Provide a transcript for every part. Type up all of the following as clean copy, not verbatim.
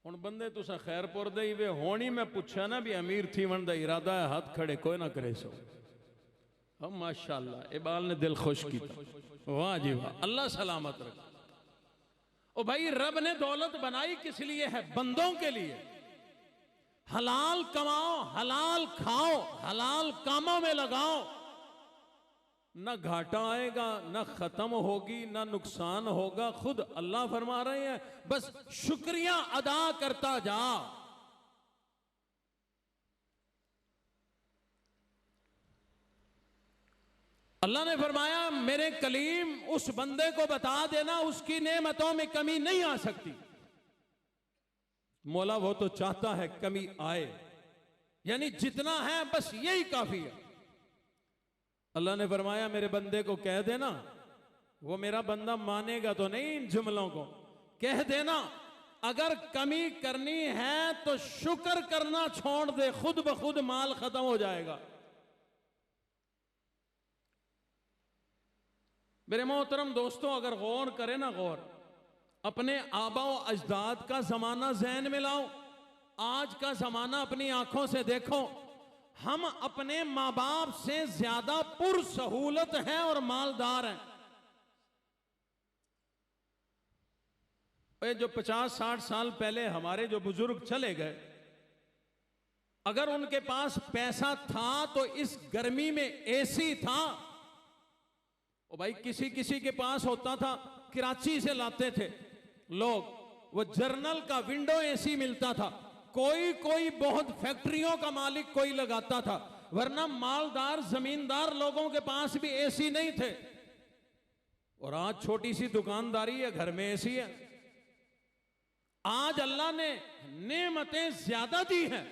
हुण बंदे तुसा खैरपुर दे ही वे होनी मैं पूछा ना भी अमीर थी वन दा इरादा है हाथ खड़े कोई ना करे सो। हम माशाअल्लाह इबाल ने दिल खुश किया। वाह जी वाह, अल्लाह सलामत रखे। ओ भाई रब ने दौलत बनाई किस लिए है? बंदों के लिए। हलाल कमाओ, हलाल खाओ, हलाल कामों में लगाओ, ना घाटा आएगा, ना खत्म होगी, ना नुकसान होगा। खुद अल्लाह फरमा रहे हैं बस शुक्रिया अदा करता जा। अल्लाह ने फरमाया मेरे कलीम उस बंदे को बता देना उसकी नेमतों में कमी नहीं आ सकती। मौला वो तो चाहता है कमी आए, यानी जितना है बस यही काफी है। अल्लाह ने फरमाया मेरे बंदे को कह देना, वो मेरा बंदा मानेगा तो नहीं इन जुमलों को, कह देना अगर कमी करनी है तो शुक्र करना छोड़ दे, खुद ब खुद माल खत्म हो जाएगा। मेरे मोहतरम दोस्तों, अगर गौर करें ना, गौर अपने आबा अजदाद का जमाना ज़हन में लाओ, आज का जमाना अपनी आंखों से देखो। हम अपने माँ बाप से ज्यादा पुरसहूलत हैं और मालदार हैं। जो 50-60 साल पहले हमारे जो बुजुर्ग चले गए, अगर उनके पास पैसा था तो इस गर्मी में एसी था। ओ भाई किसी किसी के पास होता था, कराची से लाते थे लोग, वो जर्नल का विंडो एसी मिलता था। कोई कोई बहुत फैक्ट्रियों का मालिक कोई लगाता था, वरना मालदार जमींदार लोगों के पास भी एसी नहीं थे। और आज छोटी सी दुकानदारी है, घर में एसी है। आज अल्लाह ने नेमतें ज्यादा दी हैं।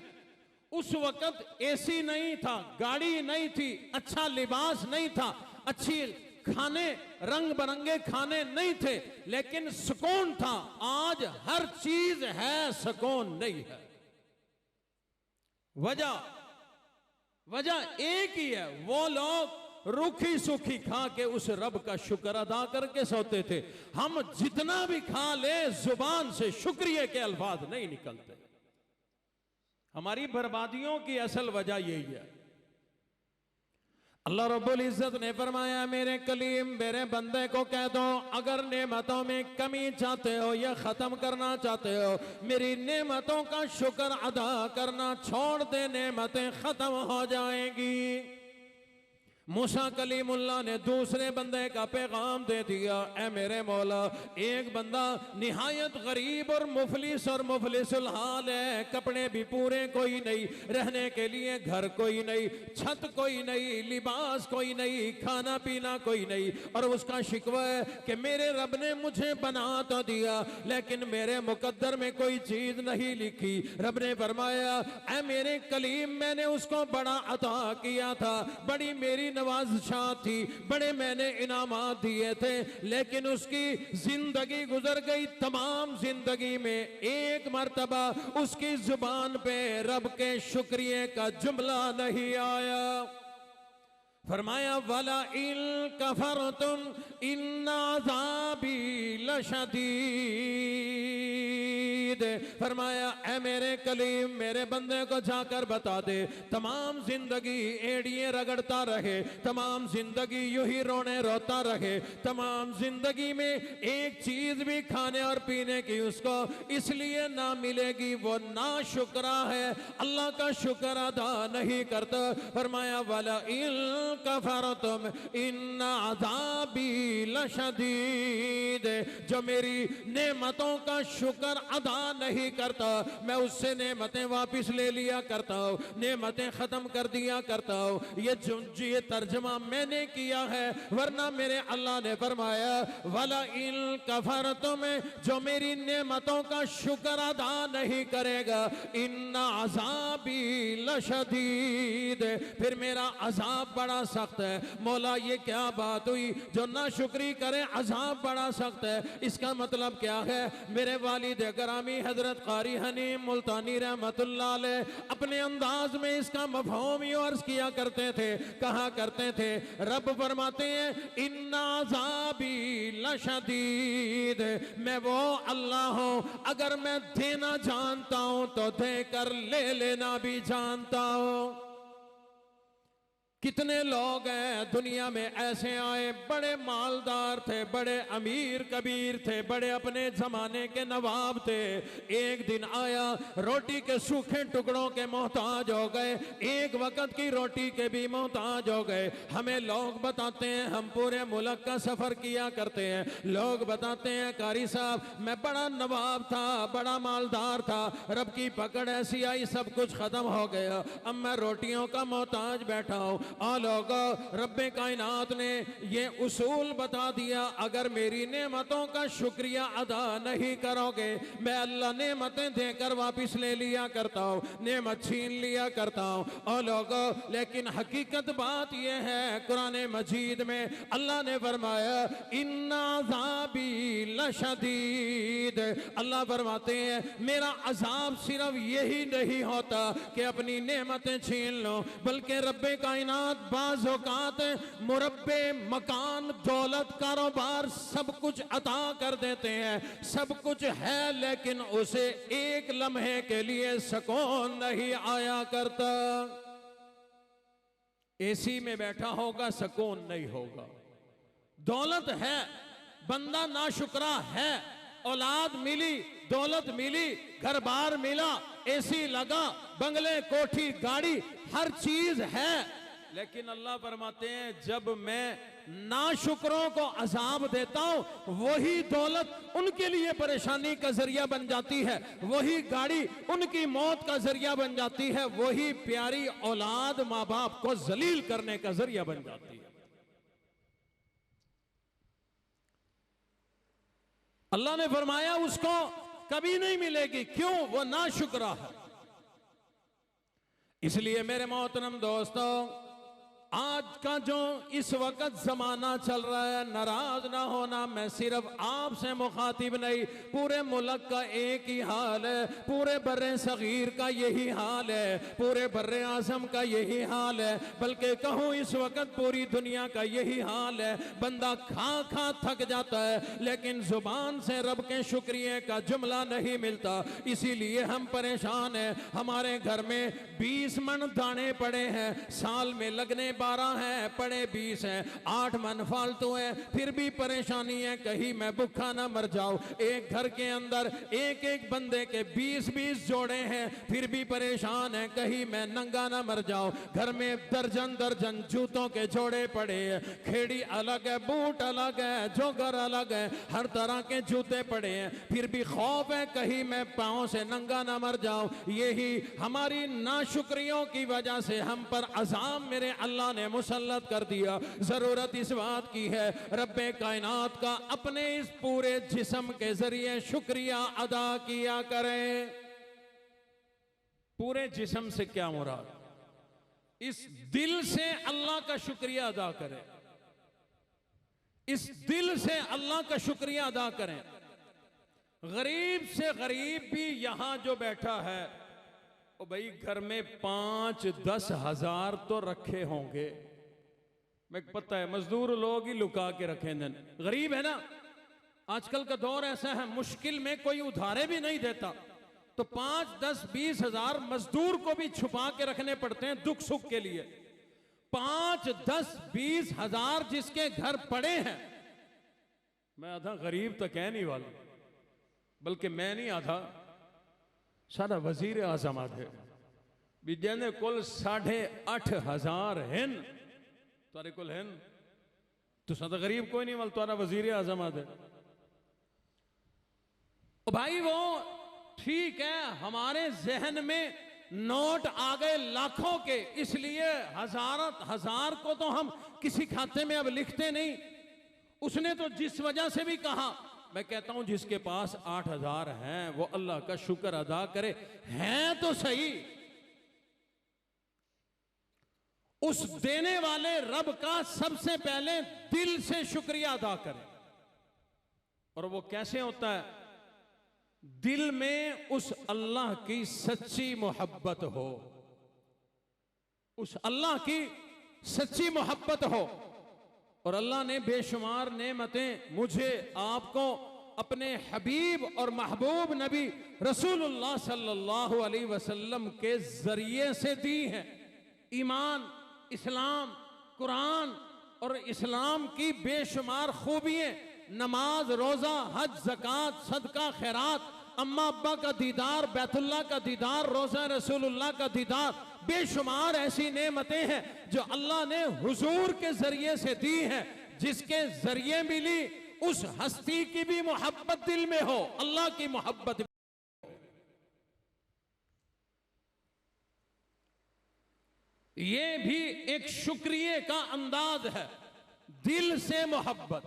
उस वक्त एसी नहीं था, गाड़ी नहीं थी, अच्छा लिबास नहीं था, अच्छी खाने रंग बिरंगे खाने नहीं थे, लेकिन सुकून था। आज हर चीज है, सुकून नहीं है। वजह एक ही है, वो लोग रूखी सूखी खा के उस रब का शुक्र अदा करके सोते थे। हम जितना भी खा ले जुबान से शुक्रिया के अल्फाज नहीं निकलते। हमारी बर्बादियों की असल वजह यही है। अल्लाह रब्बुल इज्जत ने फरमाया मेरे कलीम मेरे बंदे को कह दो अगर नेमतों में कमी चाहते हो या खत्म करना चाहते हो, मेरी नेमतों का शुक्र अदा करना छोड़ दे, नेमतें खत्म हो जाएंगी। मूसा कलीमुल्लाह ने दूसरे बंदे का पैगाम दे दिया, ए मेरे मौला एक बंदा निहायत गरीब और मुफलिसुल हाल है, कपड़े भी पूरे कोई नहीं, रहने के लिए घर कोई नहीं, छत कोई नहीं, लिबास कोई नहीं, खाना पीना कोई नहीं। और उसका शिकवा है कि मेरे रब ने मुझे बना तो दिया लेकिन मेरे मुकद्दर में कोई चीज नहीं लिखी। रब ने फरमाया ए मेरे कलीम मैंने उसको बड़ा अता किया था, बड़ी मेरी नवाज़शाह थी, बड़े मैंने इनामात दिए थे, लेकिन उसकी जिंदगी गुजर गई। तमाम जिंदगी में एक मर्तबा उसकी जुबान पे रब के शुक्रिया का जुमला नहीं आया। फरमाया वाला इल कफरतुम इन्ना अज़ाबी लशदीद। फरमाया ए मेरे कलीम मेरे बंदे को जाकर बता दे, तमाम जिंदगी एड़िए रगड़ता रहे, तमाम जिंदगी यूं ही रोने रोता रहे, तमाम जिंदगी में एक चीज भी खाने और पीने की उसको इसलिए ना मिलेगी, वो ना शुक्रा है, अल्लाह का शुक्र अदा नहीं करता। फरमाया वाला इल कफरतुम इन्ना अज़ाबी लशदीद। जो मेरी नेमतों का शुक्र अदा नहीं करता मैं उससे नेमतें वापस ले लिया करता हूँ, नेमतें खत्म कर दिया करता हूँ। ये तर्जमा मैंने किया है, वरना मेरे अल्लाह ने फरमाया वला इन कफरतुम, जो मेरी नेमतों का शुक्र अदा नहीं करेगा, इन्ना अज़ाबी लशदीद, फिर मेरा अज़ाब बड़ा सख्त है। मौला ये क्या बात हुई, जो ना शुक्री करे अज़ाब बड़ा सख्त है, इसका मतलब क्या है? मेरे वालिद गिरामी इस्लामी हजरत कारी हनीम मुल्तानी रहमतुल्लाह अलैह अपने अंदाज में इसका मफ़हूम यूं अर्ज किया करते थे, कहा करते थे, रब फरमाते हैं इन्ना अज़ाबी लशदीद, मैं वो अल्लाह हूं अगर मैं देना जानता हूं तो देकर ले लेना भी जानता हूं। कितने लोग हैं दुनिया में ऐसे आए, बड़े मालदार थे, बड़े अमीर कबीर थे, बड़े अपने जमाने के नवाब थे, एक दिन आया रोटी के सूखे टुकड़ों के मोहताज हो गए, एक वक्त की रोटी के भी मोहताज हो गए। हमें लोग बताते हैं, हम पूरे मुल्क का सफर किया करते हैं, लोग बताते हैं कारी साहब मैं बड़ा नवाब था, बड़ा मालदार था, रब की पकड़ ऐसी आई सब कुछ खत्म हो गया, अब मैं रोटियों का मोहताज बैठा हूं। और लोगों, रब्बे कायनात ने ये उसूल बता दिया, अगर मेरी नेमतों का शुक्रिया अदा नहीं करोगे, मैं अल्लाह नेमतें देकर वापस ले लिया करता हूँ, नेमत छीन लिया करता हूँ। और लोगों, लेकिन हकीकत बात यह है, कुरान मजीद में अल्लाह ने फरमाया इन्ना अज़ाबी लशदीद, अल्लाह फरमाते हैं मेरा अजाब सिर्फ यही नहीं होता कि अपनी नेमतें छीन लो, बल्कि रब्बे कायनात बाज़ औक़ात मुरब्बे मकान दौलत कारोबार सब कुछ अता कर देते हैं, सब कुछ है, लेकिन उसे एक लम्हे के लिए सुकून नहीं आया करता। एसी में बैठा होगा सुकून नहीं होगा, दौलत है बंदा नाशुक्रा है, औलाद मिली, दौलत मिली, घर बार मिला, एसी लगा, बंगले कोठी गाड़ी हर चीज है, लेकिन अल्लाह फरमाते हैं जब मैं नाशुक्रों को अजाब देता हूं वही दौलत उनके लिए परेशानी का जरिया बन जाती है, वही गाड़ी उनकी मौत का जरिया बन जाती है, वही प्यारी औलाद मां बाप को जलील करने का जरिया बन जाती है। अल्लाह ने फरमाया उसको कभी नहीं मिलेगी, क्यों? वो नाशुक्रा है। इसलिए मेरे मोहतरम दोस्तों, आज का जो इस वक्त जमाना चल रहा है, नाराज ना होना, मैं सिर्फ आपसे मुखातिब नहीं, पूरे मुल्क का एक ही हाल है, पूरे बर्रे सगीर का यही हाल है, पूरे बर्रे आज़म का यही हाल है, बल्कि कहूँ इस वक्त पूरी दुनिया का यही हाल है। बंदा खा खा थक जाता है, लेकिन जुबान से रब के शुक्रिया का जुमला नहीं मिलता, इसीलिए हम परेशान हैं। हमारे घर में 20 मन दाने पड़े हैं, साल में लगने 12 है, पड़े 20 है, 8 मन फालतू है, फिर भी परेशानी है कहीं मैं भूखा ना मर जाऊं। एक घर के अंदर एक एक बंदे के 20-20 जोड़े हैं, फिर भी परेशान है कहीं मैं नंगा ना मर जाऊं। घर में दर्जन दर्जन जूतों के जोड़े पड़े हैं, खेड़ी अलग है, बूट अलग है, जोगर अलग है, हर तरह के जूते पड़े हैं, फिर भी खौफ है कहीं मैं पांव से नंगा ना मर जाऊं। यही हमारी नाशुक्रियों की वजह से हम पर अज़ाब मेरे अल्लाह ने मुसल्लत कर दिया। जरूरत इस बात की है रब्बे कायनात का अपने इस पूरे जिस्म के जरिए शुक्रिया अदा किया करें। पूरे जिस्म से क्या मुराद? इस दिल से अल्लाह का शुक्रिया अदा करें, इस दिल से अल्लाह का शुक्रिया अदा करें। गरीब से गरीब भी यहां जो बैठा है, ओ भाई घर में 5-10 हजार तो रखे होंगे, मैं पता है मजदूर लोग ही लुका के रखे दिन, गरीब है ना। आजकल का दौर ऐसा है, मुश्किल में कोई उधारे भी नहीं देता, तो 5-10-20 हजार मजदूर को भी छुपा के रखने पड़ते हैं दुख सुख के लिए। 5-10-20 हजार जिसके घर पड़े हैं, मैं आधा गरीब तो कह नहीं वाला, बल्कि मैं नहीं आधा, सारा वजीर आजम है भी जिन्हें कुल 8,500 हैं, तुरे कुल हैं, तो सदा गरीब कोई नहीं, वाल तुरा वजीर आजम है। भाई वो ठीक है, हमारे जहन में नोट आ गए लाखों के, इसलिए हजार को तो हम किसी खाते में अब लिखते नहीं। उसने तो जिस वजह से भी कहा, मैं कहता हूं जिसके पास 8,000 हैं वो अल्लाह का शुक्र अदा करे, हैं तो सही। उस देने वाले रब का सबसे पहले दिल से शुक्रिया अदा करें। और वो कैसे होता है? दिल में उस अल्लाह की सच्ची मोहब्बत हो, उस अल्लाह की सच्ची मोहब्बत हो। और अल्लाह ने बेशुमार नेमतें मुझे आपको अपने हबीब और महबूब नबी रसूलुल्लाह सल्लल्लाहु अलैहि वसल्लम के जरिए से दी हैं। ईमान, इस्लाम, कुरान और इस्लाम की बेशुमार खूबियां, नमाज, रोजा, हज, ज़कात, सदका, खैरात, अम्मा अब्बा का दीदार, बैतुल्लाह का दीदार, रोजा रसूलुल्लाह का दीदार, बेशुमार ऐसी नेमतें हैं जो अल्लाह ने हुजूर के जरिए से दी हैं, जिसके जरिए मिली उस हस्ती की भी मोहब्बत दिल में हो, अल्लाह की मोहब्बत। ये भी एक शुक्रिया का अंदाज है, दिल से मोहब्बत।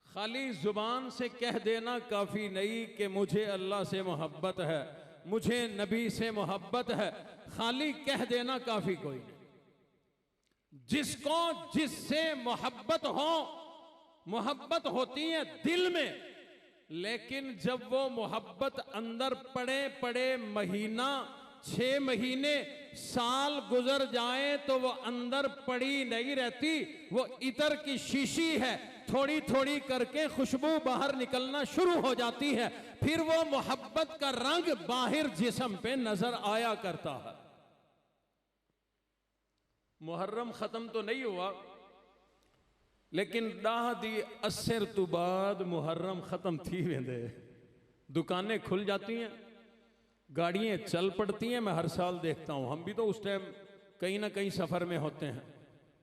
खाली जुबान से कह देना काफी नहीं कि मुझे अल्लाह से मोहब्बत है, मुझे नबी से मोहब्बत है, खाली कह देना काफी कोई नहीं। जिसको जिससे मोहब्बत हो, मोहब्बत होती है दिल में, लेकिन जब वो मोहब्बत अंदर पड़े पड़े महीना, 6 महीने, साल गुजर जाए तो वो अंदर पड़ी नहीं रहती। वो इतर की शीशी है, थोड़ी थोड़ी करके खुशबू बाहर निकलना शुरू हो जाती है, फिर वो मोहब्बत का रंग बाहर जिस्म पे नजर आया करता है। मुहर्रम खत्म तो नहीं हुआ, लेकिन डाह दी असर तो बाद मुहर्रम खत्म थी वेंदे, दुकानें खुल जाती हैं, गाड़ियां चल पड़ती हैं। मैं हर साल देखता हूं, हम भी तो उस टाइम कहीं ना कहीं सफर में होते हैं,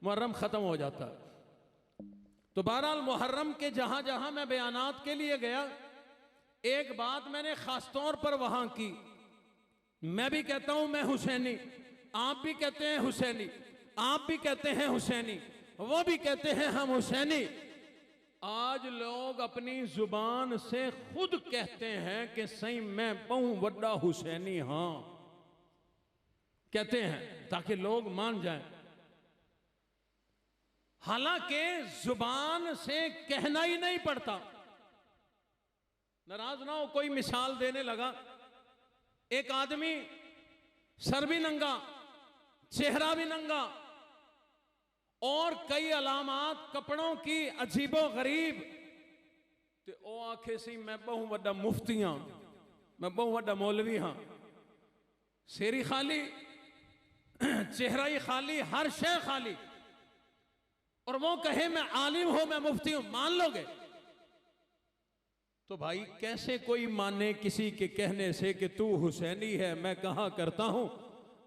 मुहर्रम खत्म हो जाता है। तो बहरहाल मुहर्रम के जहां जहां मैं बयानात के लिए गया, एक बात मैंने खास तौर पर वहां की, मैं भी कहता हूं मैं हुसैनी, आप भी कहते हैं हुसैनी, आप भी कहते हैं हुसैनी, वो भी कहते हैं हम हुसैनी। आज लोग अपनी जुबान से खुद कहते हैं कि सही मैं बहु वड्डा हुसैनी, हां कहते हैं ताकि लोग मान जाएं। हालांकि जुबान से कहना ही नहीं पड़ता। नाराज ना हो, कोई मिसाल देने लगा। एक आदमी सर भी नंगा, चेहरा भी नंगा और कई अलामात कपड़ों की अजीबो गरीब, तो ओ आखे सी मैं बहु वड्डा मुफ्ती हां, मैं बहु वड्डा मौलवी हां। सेरी खाली, चेहरा ही खाली, हर शय खाली, और वो कहे मैं आलिम हूं, मैं मुफ्ती हूं, मान लोगे? तो भाई कैसे कोई माने किसी के कहने से कि तू हुसैनी है? मैं कहा करता हूं,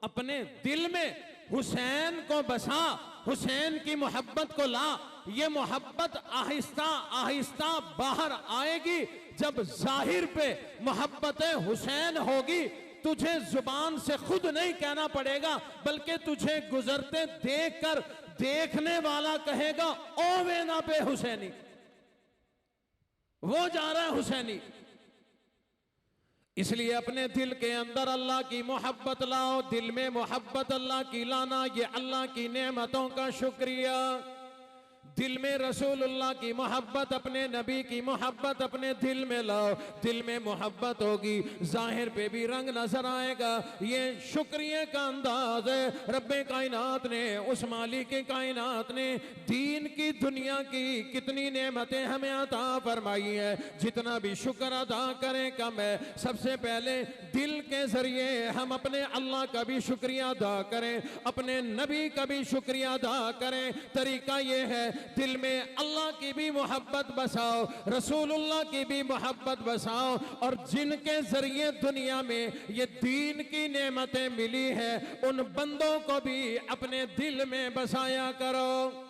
अपने दिल में हुसैन को बसा, हुसैन की मोहब्बत को ला। ये मोहब्बत आहिस्ता आहिस्ता बाहर आएगी जब जाहिर पे मोहब्बत हुसैन होगी। तुझे जुबान से खुद नहीं कहना पड़ेगा, बल्कि तुझे गुजरते देखकर देखने वाला कहेगा ओ वे ना पे हुसैनी, वो जा रहा है हुसैनी। इसलिए अपने दिल के अंदर अल्लाह की मोहब्बत लाओ। दिल में मोहब्बत अल्लाह की लाना, ये अल्लाह की नेमतों का शुक्रिया। दिल में रसूलुल्लाह की मोहब्बत, अपने नबी की मोहब्बत अपने दिल में लाओ। दिल में मोहब्बत होगी, जाहिर पे भी रंग नजर आएगा। ये शुक्रिया का अंदाज है। रब्बे कायनात ने, उस मालिक कायनात ने दीन की, दुनिया की कितनी नेमतें हमें अता फरमाई है। जितना भी शुक्र अदा करें कम है। सबसे पहले दिल के जरिए हम अपने अल्लाह का भी शुक्रिया अदा करें, अपने नबी का भी शुक्रिया अदा करें। तरीका ये है, दिल में अल्लाह की भी मोहब्बत बसाओ, रसूलुल्लाह की भी मोहब्बत बसाओ, और जिनके जरिए दुनिया में ये दीन की नेमतें मिली है उन बंदों को भी अपने दिल में बसाया करो।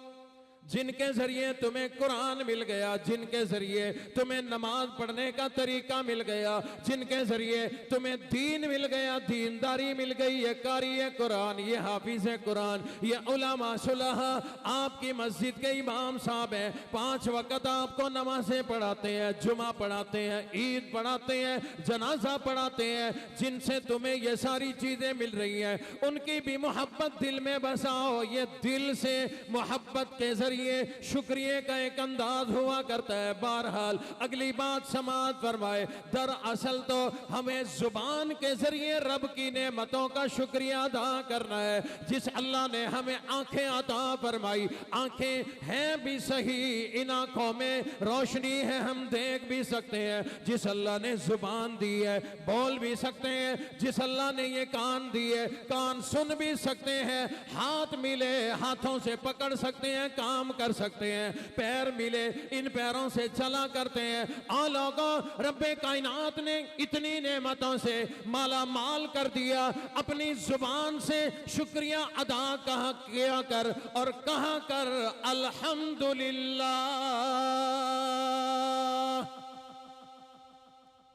जिनके जरिए तुम्हें कुरान मिल गया, जिनके जरिए तुम्हें नमाज पढ़ने का तरीका मिल गया, जिनके जरिए तुम्हें दीन मिल गया, दीनदारी मिल गई, ये कारी है कुरान, ये हाफिज है कुरान, ये उलमा सुलहा आपकी मस्जिद के इमाम साहब हैं, 5 वक्त आपको नमाजें पढ़ाते हैं, जुमा पढ़ाते हैं, ईद पढ़ाते हैं, जनाजा पढ़ाते हैं, जिनसे तुम्हें ये सारी चीजें मिल रही हैं, उनकी भी मोहब्बत दिल में बसाओ। ये दिल से मोहब्बत के जरिए जरिए शुक्रिया का एक अंदाज हुआ करता है। बहरहाल अगली बात समाअत फरमाए, दरअसल तो हमें जुबान के जरिए रब की नेमतों का शुक्रिया अदा करना है। जिस अल्लाह ने हमें आंखें अता फरमाई, आंखें हैं भी सही, इन आंखों में रोशनी है, हम देख भी सकते हैं। जिस अल्लाह ने जुबान दी है, बोल भी सकते हैं। जिस अल्लाह ने ये कान दिए, कान सुन भी सकते हैं। हाथ मिले, हाथों से पकड़ सकते हैं, काम कर सकते हैं। पैर मिले, इन पैरों से चला करते हैं। आ लोगों, रब्बे कायनात ने इतनी नेमतों से माला माल कर दिया, अपनी जुबान से शुक्रिया अदा कहा किया कर और कहा कर अल्हम्दुलिल्लाह।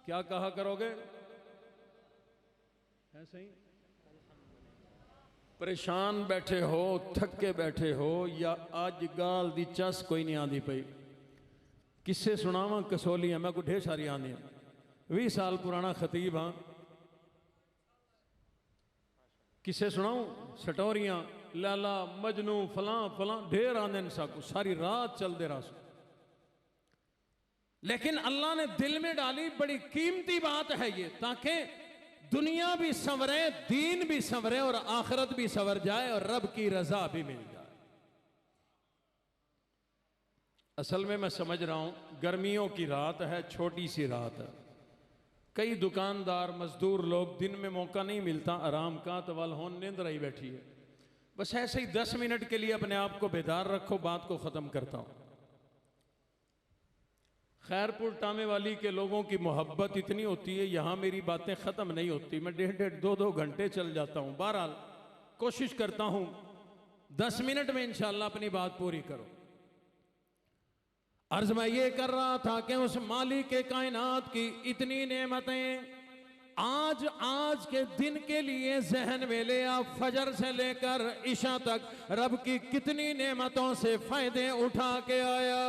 क्या कहा करोगे? है सही? परेशान बैठे हो, थके बैठे हो, या अज गाल दी चस कोई नहीं आंदी पई। किस्से सुनावा कसौलियां, मैं को ढेर सारी आंदी। 20 साल पुराना खतीब हाँ। किस्से सुनाऊं? सटोरियां, लाला मजनू, फलां फलां ढेर आंदे न साकू, सारी रात चलते रहा। लेकिन अल्लाह ने दिल में डाली, बड़ी कीमती बात है ये, ताकि दुनिया भी संवरे, दीन भी संवरे और आखिरत भी संवर जाए और रब की रजा भी मिल जाए। असल में मैं समझ रहा हूं, गर्मियों की रात है, छोटी सी रात है। कई दुकानदार, मजदूर लोग, दिन में मौका नहीं मिलता आराम का, तो वाल होन नींद रही बैठी है। बस ऐसे ही 10 मिनट के लिए अपने आप को बेदार रखो। बात को ख़त्म करता हूँ। खैरपुर टामे वाली के लोगों की मोहब्बत इतनी होती है, यहाँ मेरी बातें ख़त्म नहीं होती। मैं 1.5 2 घंटे चल जाता हूँ। बहरहाल कोशिश करता हूँ 10 मिनट में इंशाअल्लाह अपनी बात पूरी करो। अर्ज मैं ये कर रहा था कि उस मालिक के कायनात की इतनी नेमतें आज के दिन के लिए जहन में ले आओ। फजर से लेकर इशा तक रब की कितनी नेमतों से फायदे उठा के आया।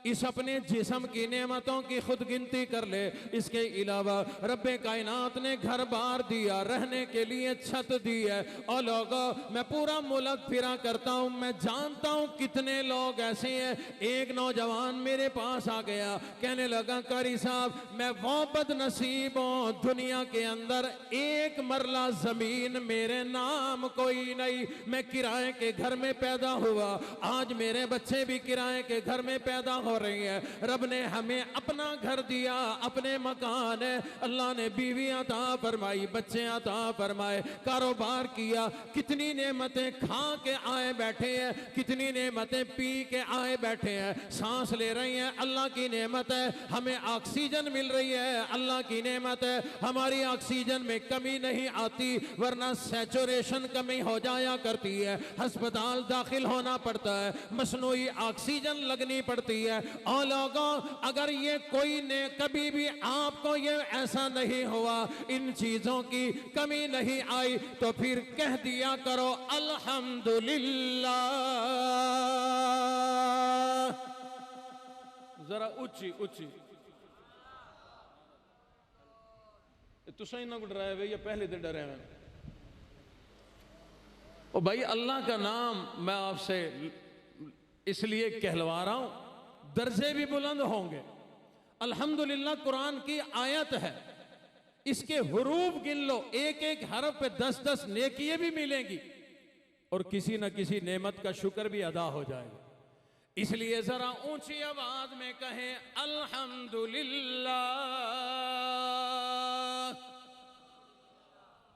इस अपने जिस्म की नेमतों की खुद गिनती कर ले। इसके अलावा रब्बे कायनात ने घर बार दिया, रहने के लिए छत दी है। और लोगों, मैं पूरा मुल्क फिरा करता हूँ, मैं जानता हूँ कितने लोग ऐसे हैं। एक नौजवान मेरे पास आ गया, कहने लगा कारी साहब, मैं वो बदनसीब हूँ, दुनिया के अंदर एक मरला जमीन मेरे नाम कोई नहीं। मैं किराए के घर में पैदा हुआ, आज मेरे बच्चे भी किराए के घर में पैदा हो रही है। रब ने हमें अपना घर दिया, अपने मकान है। अल्लाह ने बीवी अता फरमाई, बच्चे अता फरमाए, कारोबार किया। कितनी नेमतें खा के आए बैठे हैं, कितनी नेमतें पी के आए बैठे हैं। सांस ले रही हैं, अल्लाह की नेमत है। हमें ऑक्सीजन मिल रही है, अल्लाह की नेमत है। हमारी ऑक्सीजन में कमी नहीं आती, वरना सैचुरेशन कमी हो जाया करती है, अस्पताल दाखिल होना पड़ता है, मसनूई ऑक्सीजन लगनी पड़ती है। और लोगों, अगर ये कोई ने कभी भी आपको ये ऐसा नहीं हुआ, इन चीजों की कमी नहीं आई, तो फिर कह दिया करो अल्हम्दुलिल्लाह। जरा ऊंची ऊंची। तुसा इन्ना को डराया हुए या पहले दिन डरे हुए? ओ भाई, अल्लाह का नाम मैं आपसे इसलिए कहलवा रहा हूं, दर्जे भी बुलंद होंगे। अल्हम्दुलिल्लाह कुरान की आयत है, इसके हुरूफ गिन लो, एक एक हरफ पे 10-10 नेकियां भी मिलेंगी और किसी न किसी नेमत का शुक्र भी अदा हो जाएगा। इसलिए जरा ऊंची आवाज में कहें अल्हम्दुलिल्लाह।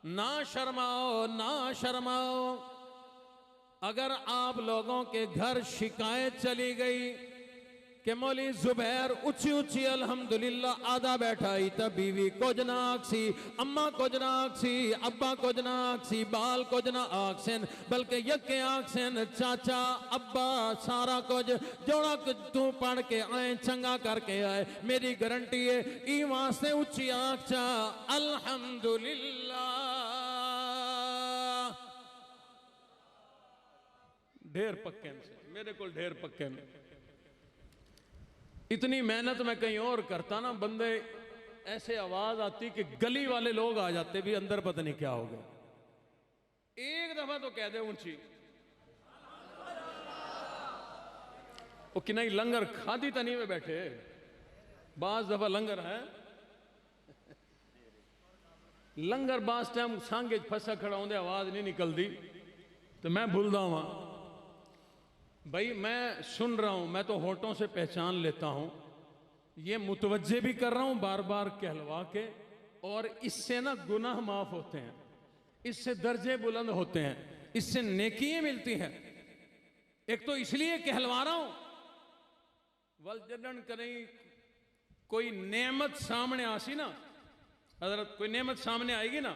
ना शर्माओ, ना शर्माओ। अगर आप लोगों के घर शिकायत चली गई कि मौली जुबैर ऊंची ऊंची अल्हम्दुलिल्लाह आधा बैठा ही, तब बीवी को जना आखसी, अम्मा को जना आखसी, अब्बा को जना आखसी, बाल को जना आखसन, बल्कि यके आखसन चाचा अब्बा सारा कुछ जोड़ा तू पढ़ के आए, चंगा करके आए, मेरी गारंटी है ई वास्ते ऊंची आख चा अल्हम्दुलिल्लाह। ढेर पक्के मेरे को ढेर पक्के में इतनी मेहनत मैं कहीं और करता ना, बंदे ऐसे आवाज आती कि गली वाले लोग आ जाते भी अंदर, पता नहीं क्या हो गया। एक दफा तो कह दे ऊंची। वो कि नहीं लंगर खादी तनी में बैठे, बाज दफा लंगर है, लंगर बास टाइम सांगे फसा खड़ा होंगे आवाज नहीं निकलती, तो मैं भूलता हूँ भाई मैं सुन रहा हूं, मैं तो होठों से पहचान लेता हूं, ये मुतवज्जे भी कर रहा हूं बार बार कहलवा के, और इससे ना गुनाह माफ होते हैं, इससे दर्जे बुलंद होते हैं, इससे नेकियां मिलती हैं। एक तो इसलिए कहलवा रहा हूं, वल जडन कहीं कोई नेमत सामने आसी ना, हजरत कोई नेमत सामने आएगी ना,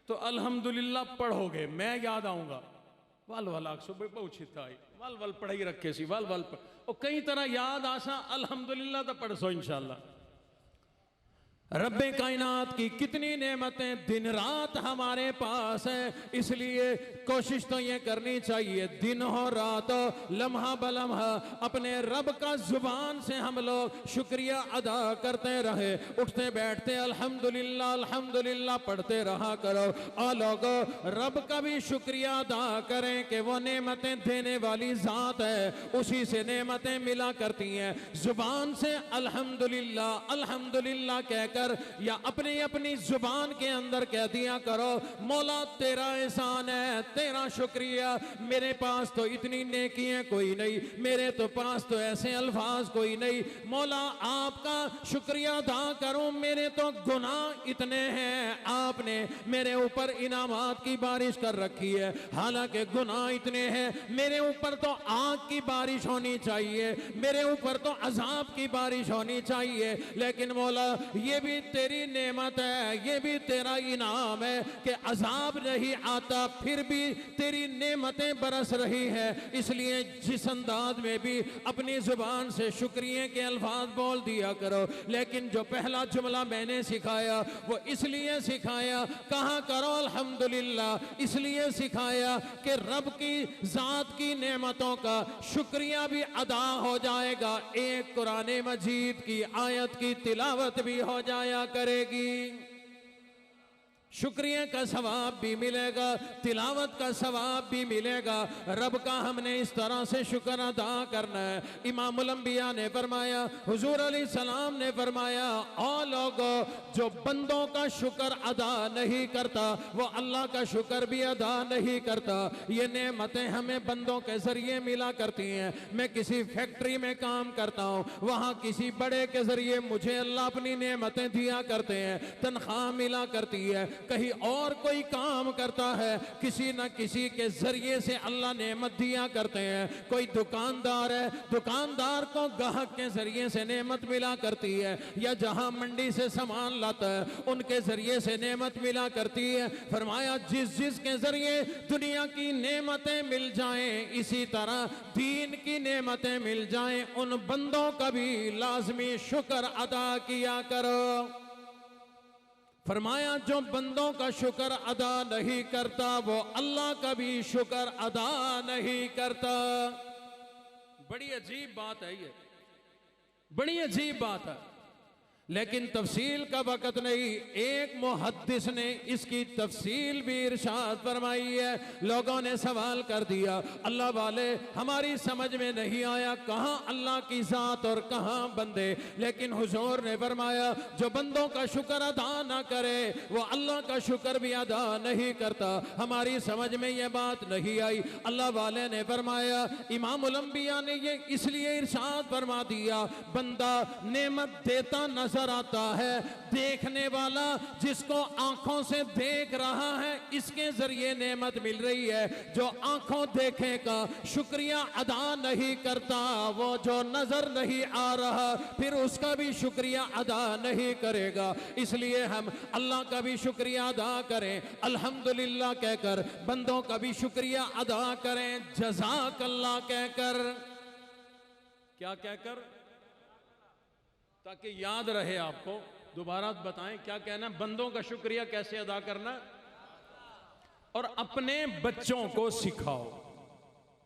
तो अल्हम्दुलिल्लाह पढ़ोगे, मैं याद आऊंगा, वाल वाल आख सुबह पहुंची आई, वाल वाल पढ़ाई रखे सी, वाल वाल और कई तरह याद आसा, अल्हम्दुलिल्लाह तो पढ़ सो इंशाल्लाह। रब्बे कायनात की कितनी नेमतें दिन रात हमारे पास है, इसलिए कोशिश तो ये करनी चाहिए दिन हो रात हो, लम्हा बलम्हा अपने रब का जुबान से हम लोग शुक्रिया अदा करते रहे, उठते बैठते अल्हम्दुलिल्लाह अल्हम्दुलिल्लाह पढ़ते रहा करो। और लोगों रब का भी शुक्रिया अदा करें कि वो नेमतें देने वाली जात है, उसी से नेमतें मिला करती हैं। जुबान से अल्हम्दुलिल्लाह अल्हम्दुलिल्लाह कहकर या अपनी अपनी जुबान के अंदर कह दिया करो, मौला तेरा एहसान है, तेरा शुक्रिया, मेरे पास तो इतनी नेकियां कोई नहीं, मेरे तो पास तो ऐसे अल्फाज कोई नहीं, मौला आपका शुक्रिया अदा करूं, मेरे तो गुनाह इतने हैं, आपने मेरे ऊपर इनामात की बारिश कर रखी है, हालांकि गुनाह इतने हैं, मेरे ऊपर तो आग की बारिश होनी चाहिए, मेरे ऊपर तो अजाब की बारिश होनी चाहिए, लेकिन मौला ये भी तेरी नेमत है, ये भी तेरा इनाम है कि अजाब नहीं आता, फिर भी तेरी नेमतें बरस रही है। इसलिए जिस अंदाज में भी अपनी जुबान से शुक्रिया के अल्फाज बोल दिया करो। लेकिन जो पहला जुमला मैंने सिखाया वो इसलिए सिखाया, कहा करो अल्हम्दुलिल्लाह, इसलिए सिखाया कि रब की जात की नेमतों का शुक्रिया भी अदा हो जाएगा, एक कुरान मजीद की आयत की तिलावत भी हो जाया करेगी, शुक्रिया का सवाब भी मिलेगा, तिलावत का सवाब भी मिलेगा। रब का हमने इस तरह से शुक्र अदा करना है। इमामुल अंबिया ने फरमाया, हुजूर अलैहिस्सलाम ने फरमाया, और लोगों जो बंदों का शुक्र अदा नहीं करता वो अल्लाह का शुक्र भी अदा नहीं करता। ये नेमतें हमें बंदों के जरिए मिला करती हैं। मैं किसी फैक्ट्री में काम करता हूँ, वहाँ किसी बड़े के जरिए मुझे अल्लाह अपनी नेमतें दिया करते हैं, तनख्वाह मिला करती है। कहीं और कोई काम करता है, किसी न किसी के जरिए से अल्लाह नेमत दिया करते हैं। कोई दुकानदार है, दुकानदार को ग्राहक के जरिए से नेमत मिला करती है, या जहां मंडी से सामान लाता है उनके जरिए से नेमत मिला करती है। फरमाया जिस जिस के जरिए दुनिया की नेमतें मिल जाएं, इसी तरह दीन की नेमतें मिल जाएं, उन बंदों का भी लाजमी शुक्र अदा किया करो। फरमाया जो बंदों का शुक्र अदा नहीं करता वो अल्लाह का भी शुक्र अदा नहीं करता। बड़ी अजीब बात है ये, बड़ी अजीब बात है, लेकिन तफसील का वक़्त नहीं। एक मुहद्दिस ने इसकी तफसील भी इरशाद फरमाई है। लोगों ने सवाल कर दिया, अल्लाह वाले हमारी समझ में नहीं आया कहाँ अल्लाह की ज़ात और कहाँ बंदे, लेकिन हुजूर ने फरमाया जो बंदों का शुक्र अदा ना करे वो अल्लाह का शुक्र भी अदा नहीं करता। हमारी समझ में ये बात नहीं आई। अल्लाह वाले ने फरमाया, इमामुल अंबिया ने ये इसलिए इरशाद फरमा दिया, बंदा नेमत देता नजर आता है, देखने वाला जिसको आंखों से देख रहा है इसके जरिए नेमत मिल रही है। जो आंखों देखे का शुक्रिया अदा नहीं करता, वो जो नजर नहीं आ रहा फिर उसका भी शुक्रिया अदा नहीं करेगा। इसलिए हम अल्लाह का भी शुक्रिया अदा करें, अल्हम्दुलिल्लाह कहकर, बंदों का भी शुक्रिया अदा करें, जज़ाकल्लाह कहकर। क्या कहकर? ताकि याद रहे आपको। दोबारा बताएं क्या कहना, बंदों का शुक्रिया कैसे अदा करना, और अपने बच्चों को सिखाओ।